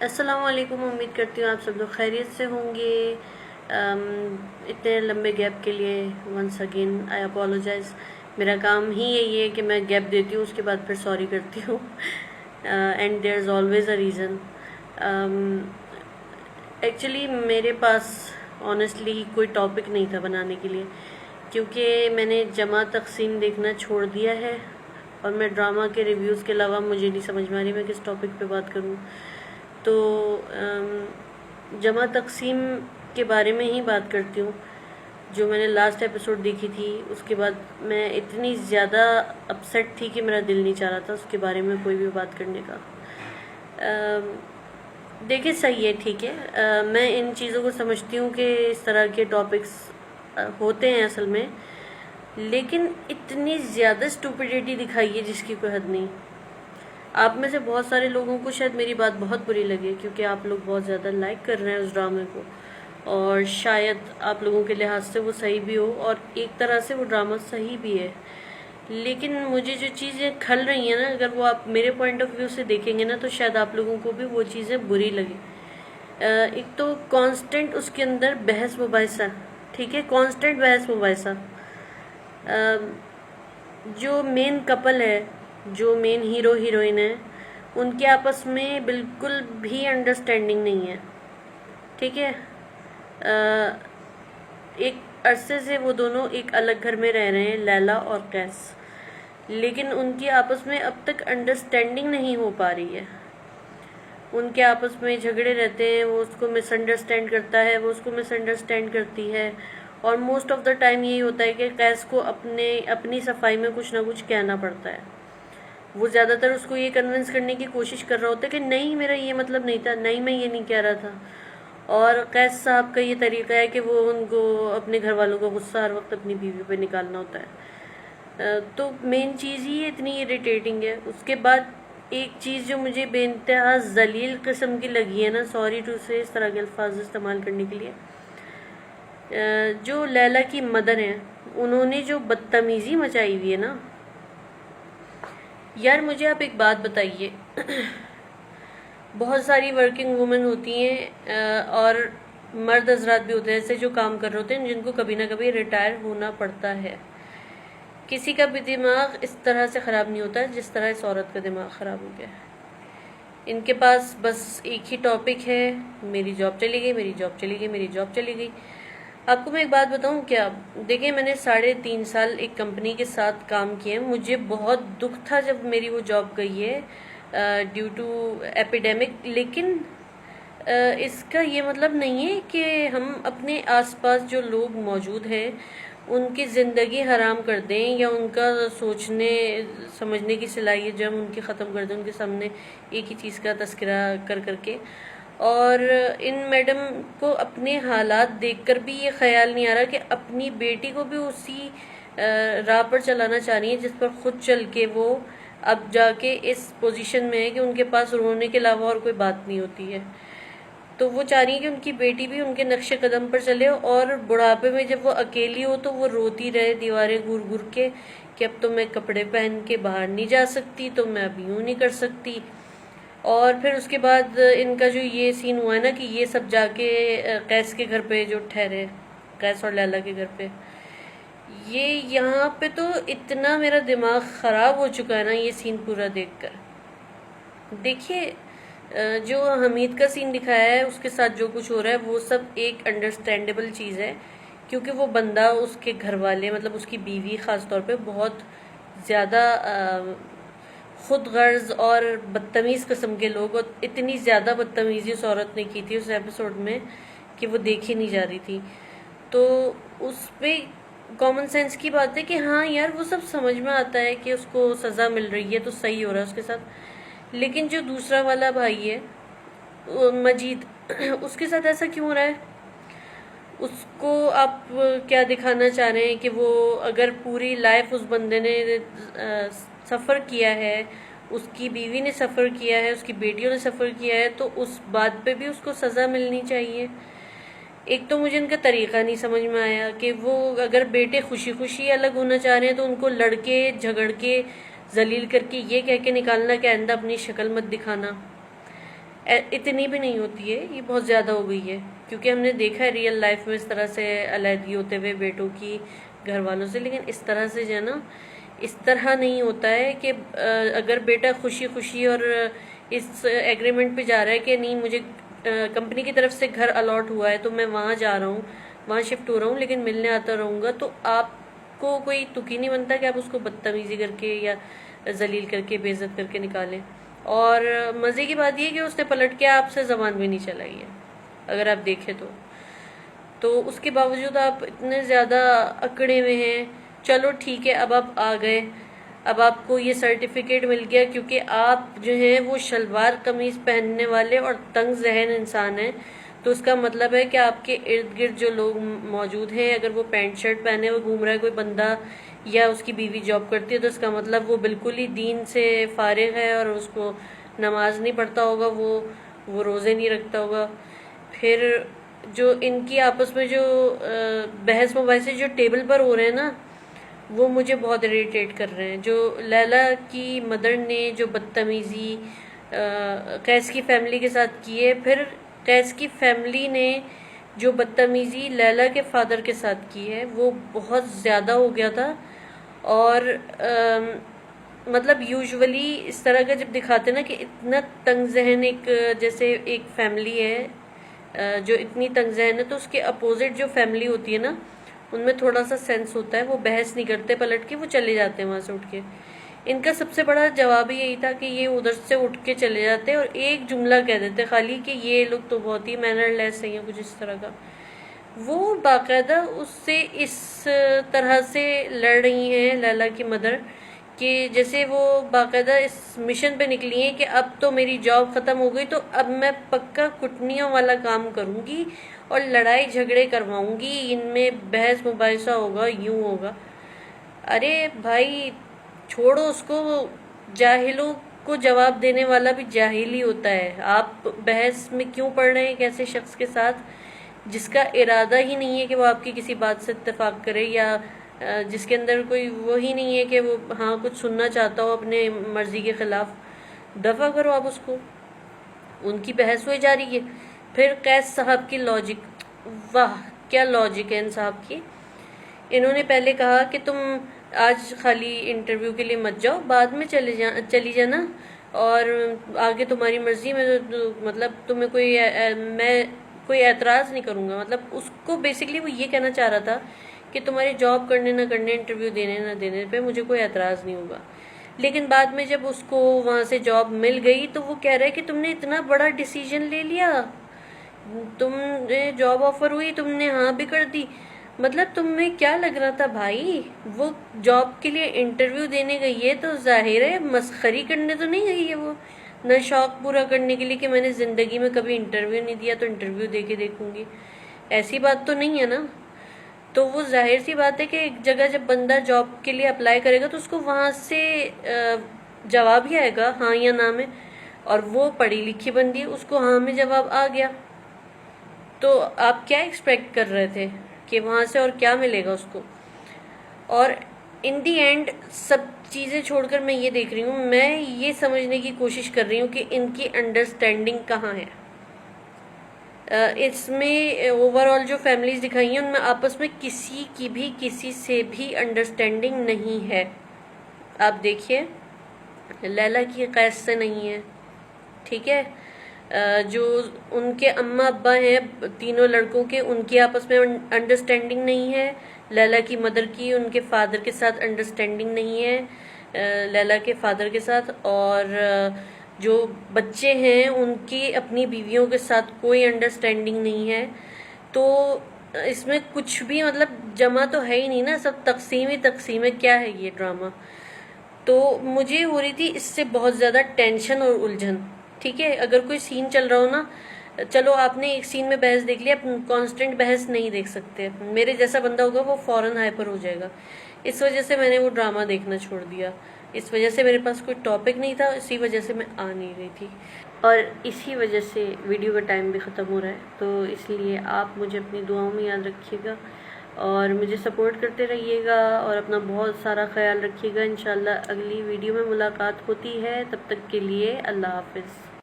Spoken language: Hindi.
अस्सलामुअलैकुम। उम्मीद करती हूँ आप सब लोग खैरियत से होंगे। इतने लंबे गैप के लिए वंस अगेन आई अपोलोजाइज़। मेरा काम ही यही है कि मैं गैप देती हूँ, उसके बाद फिर सॉरी करती हूँ। And there is always a reason. Actually मेरे पास ऑनेस्टली कोई टॉपिक नहीं था बनाने के लिए, क्योंकि मैंने जमा तकसीम देखना छोड़ दिया है और मैं ड्रामा के रिव्यूज़ के अलावा मुझे नहीं समझ में आ रही मैं किस टॉपिक पे बात करूँ। तो जमा तकसीम के बारे में ही बात करती हूँ। जो मैंने लास्ट एपिसोड देखी थी उसके बाद मैं इतनी ज़्यादा अपसेट थी कि मेरा दिल नहीं चाह रहा था उसके बारे में कोई भी बात करने का। देखिए, सही है, ठीक है। मैं इन चीज़ों को समझती हूँ कि इस तरह के टॉपिक्स होते हैं असल में, लेकिन इतनी ज़्यादा स्टूपिडिटी दिखाई है जिसकी कोई हद नहीं। आप में से बहुत सारे लोगों को शायद मेरी बात बहुत बुरी लगे, क्योंकि आप लोग बहुत ज़्यादा लाइक कर रहे हैं उस ड्रामे को, और शायद आप लोगों के लिहाज से वो सही भी हो और एक तरह से वो ड्रामा सही भी है। लेकिन मुझे जो चीज़ें खल रही हैं ना, अगर वो आप मेरे पॉइंट ऑफ व्यू से देखेंगे ना, तो शायद आप लोगों को भी वो चीज़ें बुरी लगी। एक तो कांस्टेंट उसके अंदर बहस मुबाहिसा, ठीक है, कांस्टेंट बहस मुबाहिसा। जो मेन कपल है, जो मेन हीरो हीरोइन है, उनके आपस में बिल्कुल भी अंडरस्टैंडिंग नहीं है, ठीक है। एक अरसे से वो दोनों एक अलग घर में रह रहे हैं, लैला और कैस, लेकिन उनकी आपस में अब तक अंडरस्टैंडिंग नहीं हो पा रही है। उनके आपस में झगड़े रहते हैं, वो उसको मिसअंडरस्टैंड करता है, वो उसको मिसअंडरस्टैंड करती है, और मोस्ट ऑफ द टाइम यही होता है कि कैस को अपनी सफाई में कुछ ना कुछ कहना पड़ता है। वो ज़्यादातर उसको ये कन्विंस करने की कोशिश कर रहा होता है कि नहीं, मेरा ये मतलब नहीं था, नहीं, मैं ये नहीं कह रहा था। और कैस साहब का ये तरीका है कि वो उनको अपने घर वालों का गुस्सा हर वक्त अपनी बीवी पे निकालना होता है। तो मेन चीज़ ही इतनी इरिटेटिंग है। उसके बाद एक चीज़ जो मुझे बेइंतहा जलील किस्म की लगी है ना, सॉरी टू से इस तरह के अल्फाज इस्तेमाल करने के लिए, जो लैला की मदर हैं, उन्होंने जो बदतमीज़ी मचाई हुई है ना यार, मुझे आप एक बात बताइए। बहुत सारी वर्किंग वुमेन होती हैं और मर्द हजरात भी होते हैं ऐसे जो काम कर रहे होते हैं, जिनको कभी ना कभी रिटायर होना पड़ता है। किसी का भी दिमाग इस तरह से ख़राब नहीं होता जिस तरह इस औरत का दिमाग ख़राब हो गया है। इनके पास बस एक ही टॉपिक है, मेरी जॉब चली गई, मेरी जॉब चली गई, मेरी जॉब चली गई। आपको मैं एक बात बताऊं क्या? देखिए, मैंने 3.5 साल एक कंपनी के साथ काम किए। मुझे बहुत दुख था जब मेरी वो जॉब गई है ड्यू टू एपिडेमिक, लेकिन इसका ये मतलब नहीं है कि हम अपने आसपास जो लोग मौजूद हैं उनकी ज़िंदगी हराम कर दें, या उनका सोचने समझने की सलाहियत जो हम उनकी ख़त्म कर दें उनके सामने एक ही चीज़ का तस्करा कर करके। और इन मैडम को अपने हालात देखकर भी ये ख्याल नहीं आ रहा कि अपनी बेटी को भी उसी राह पर चलाना चाह रही है जिस पर खुद चल के वो अब जाके इस पोजीशन में है कि उनके पास रोने के अलावा और कोई बात नहीं होती है। तो वो चाह रही है कि उनकी बेटी भी उनके नक्शे कदम पर चले, और बुढ़ापे में जब वो अकेली हो तो वो रोती रहे दीवारें घूर घूर के कि अब तो मैं कपड़े पहन के बाहर नहीं जा सकती, तो मैं अब यूँ नहीं कर सकती। और फिर उसके बाद इनका जो ये सीन हुआ है ना कि ये सब जाके कैस के घर पे जो ठहरे, कैस और लैला के घर पे, ये यहाँ पे तो इतना मेरा दिमाग ख़राब हो चुका है ना ये सीन पूरा देखकर। देखिए, जो हमीद का सीन दिखाया है उसके साथ जो कुछ हो रहा है वो सब एक अंडरस्टैंडेबल चीज़ है, क्योंकि वो बंदा, उसके घर वाले, मतलब उसकी बीवी ख़ास तौर पे बहुत ज़्यादा खुद गर्ज और बदतमीज़ किस्म के लोग, और इतनी ज़्यादा बदतमीज़ी उस औरत ने की थी उस एपिसोड में कि वो देखी नहीं जा रही थी। तो उस पर कॉमन सेंस की बात है कि हाँ यार, वो सब समझ में आता है कि उसको सज़ा मिल रही है तो सही हो रहा है उसके साथ, लेकिन जो दूसरा वाला भाई है मजीद, उसके साथ ऐसा क्यों हो रहा है? उसको आप क्या दिखाना चाह रहे हैं कि वो अगर पूरी लाइफ उस बंदे ने सफ़र किया है, उसकी बीवी ने सफ़र किया है, उसकी बेटियों ने सफ़र किया है, तो उस बात पे भी उसको सज़ा मिलनी चाहिए। एक तो मुझे इनका तरीक़ा नहीं समझ में आया कि वो अगर बेटे खुशी खुशी अलग होना चाह रहे हैं तो उनको लड़के झगड़ के जलील करके ये कह के निकालना कि आइंदा अपनी शक्ल मत दिखाना। इतनी भी नहीं होती है, ये बहुत ज़्यादा हो गई है, क्योंकि हमने देखा है रियल लाइफ में इस तरह से अलहदगी होते हुए बेटों की घर वालों से। लेकिन इस तरह से जो है ना, इस तरह नहीं होता है कि अगर बेटा खुशी खुशी और इस एग्रीमेंट पे जा रहा है कि नहीं, मुझे कंपनी की तरफ से घर अलॉट हुआ है तो मैं वहाँ जा रहा हूँ, वहाँ शिफ्ट हो रहा हूँ, लेकिन मिलने आता रहूँगा, तो आपको कोई तुक ही नहीं बनता कि आप उसको बदतमीजी करके या जलील करके बेइज्जत करके निकालें। और मज़े की बात यह है कि उसने पलट के आपसे ज़बान भी नहीं चलाई है, अगर आप देखें तो उसके बावजूद आप इतने ज़्यादा अकड़े में हैं। चलो ठीक है, अब आप आ गए, अब आपको ये सर्टिफिकेट मिल गया क्योंकि आप जो हैं वो शलवार कमीज़ पहनने वाले और तंग ज़हन इंसान हैं। तो उसका मतलब है कि आपके इर्द गिर्द जो लोग मौजूद हैं, अगर वो पैंट शर्ट पहने हुए घूम रहा है कोई बंदा या उसकी बीवी जॉब करती है, तो इसका मतलब वो बिल्कुल ही दीन से फारिग है और उसको नमाज नहीं पढ़ता होगा, वो रोज़े नहीं रखता होगा। फिर जो इनकी आपस में जो बहस मुबाहिसे जो टेबल पर हो रहे हैं ना, वो मुझे बहुत इरिटेट कर रहे हैं। जो लैला की मदर ने जो बदतमीज़ी कैस की फैमिली के साथ की है, फिर कैस की फैमिली ने जो बदतमीज़ी लैला के फादर के साथ की है, वो बहुत ज़्यादा हो गया था। और मतलब यूजुअली इस तरह का जब दिखाते ना कि इतना तंग जहन एक जैसे एक फैमिली है जो इतनी तंग जहन है, तो उसके अपोजिट जो फैमिली होती है ना, उनमें थोड़ा सा सेंस होता है, वो बहस नहीं करते पलट के, वो चले जाते हैं वहाँ से उठ के। इनका सबसे बड़ा जवाब ही यही था कि ये उधर से उठ के चले जाते और एक जुमला कह देते खाली कि ये लोग तो बहुत ही मैनरलेस हैं या कुछ इस तरह का। वो बाकायदा उससे इस तरह से लड़ रही हैं लैला की मदर कि जैसे वो बाकायदा इस मिशन पे निकली हैं कि अब तो मेरी जॉब ख़त्म हो गई, तो अब मैं पक्का कुटनियों वाला काम करूँगी और लड़ाई झगड़े करवाऊँगी, इनमें बहस मुबाहिसा होगा, यूँ होगा। अरे भाई छोड़ो उसको, जाहिलों को जवाब देने वाला भी जाहिल ही होता है। आप बहस में क्यों पड़ रहे हैं एक ऐसे शख्स के साथ जिसका इरादा ही नहीं है कि वो आपकी किसी बात से इत्तेफाक करे, या जिसके अंदर कोई वो ही नहीं है कि वो हाँ कुछ सुनना चाहता हो अपने मर्जी के खिलाफ। दफ़ा करो आप उसको। उनकी बहस हुई जा रही है। फिर कैस साहब की लॉजिक, वाह क्या लॉजिक है इन साहब की। इन्होंने पहले कहा कि तुम आज खाली इंटरव्यू के लिए मत जाओ, बाद में चली जाना, और आगे तुम्हारी मर्जी में मतलब तुम्हें मैं कोई एतराज़ नहीं करूँगा। मतलब उसको बेसिकली वो ये कहना चाह रहा था कि तुम्हारी जॉब करने ना करने, इंटरव्यू देने ना देने पे मुझे कोई एतराज़ नहीं होगा। लेकिन बाद में जब उसको वहाँ से जॉब मिल गई तो वो कह रहा है कि तुमने इतना बड़ा डिसीजन ले लिया, तुमने जॉब ऑफर हुई, तुमने हाँ भी कर दी। मतलब तुम्हें क्या लग रहा था भाई, वो जॉब के लिए इंटरव्यू देने गई है तो जाहिर है मस्खरी करने तो नहीं गई है, वो न शौक पूरा करने के लिए कि मैंने ज़िंदगी में कभी इंटरव्यू नहीं दिया तो इंटरव्यू दे के देखूंगी, ऐसी बात तो नहीं है ना। तो वो जाहिर सी बात है कि एक जगह जब बंदा जॉब के लिए अप्लाई करेगा तो उसको वहाँ से जवाब ही आएगा हाँ या ना में, और वो पढ़ी लिखी बंदी है, उसको हाँ में जवाब आ गया। तो आप क्या एक्सपेक्ट कर रहे थे कि वहाँ से और क्या मिलेगा उसको। और इन दी एंड सब चीज़ें छोड़कर मैं ये देख रही हूँ, मैं ये समझने की कोशिश कर रही हूँ कि इनकी अंडरस्टैंडिंग कहाँ है। इसमें ओवरऑल जो फैमिलीज दिखाई हैं उनमें आपस में किसी की भी किसी से भी अंडरस्टैंडिंग नहीं है। आप देखिए लैला की कैस से नहीं है, ठीक है, जो उनके अम्मा अब्बा हैं तीनों लड़कों के, उनकी आपस में अंडरस्टैंडिंग नहीं है। लैला की मदर की उनके फादर के साथ अंडरस्टैंडिंग नहीं है, लैला के फादर के साथ। और जो बच्चे हैं उनकी अपनी बीवियों के साथ कोई अंडरस्टैंडिंग नहीं है। तो इसमें कुछ भी मतलब जमा तो है ही नहीं ना, सब तकसीम ही तकसीम है। क्या है ये ड्रामा। तो मुझे हो रही थी इससे बहुत ज़्यादा टेंशन और उलझन। ठीक है, अगर कोई सीन चल रहा हो ना, चलो आपने एक सीन में बहस देख लिया, कांस्टेंट बहस नहीं देख सकते। मेरे जैसा बंदा होगा वो फौरन हाइपर हो जाएगा। इस वजह से मैंने वो ड्रामा देखना छोड़ दिया। इस वजह से मेरे पास कोई टॉपिक नहीं था, इसी वजह से मैं आ नहीं रही थी, और इसी वजह से वीडियो का टाइम भी ख़त्म हो रहा है। तो इसलिए आप मुझे अपनी दुआओं में याद रखिएगा और मुझे सपोर्ट करते रहिएगा और अपना बहुत सारा ख्याल रखिएगा। इंशाल्लाह अगली वीडियो में मुलाकात होती है, तब तक के लिए अल्लाह हाफ़िज़।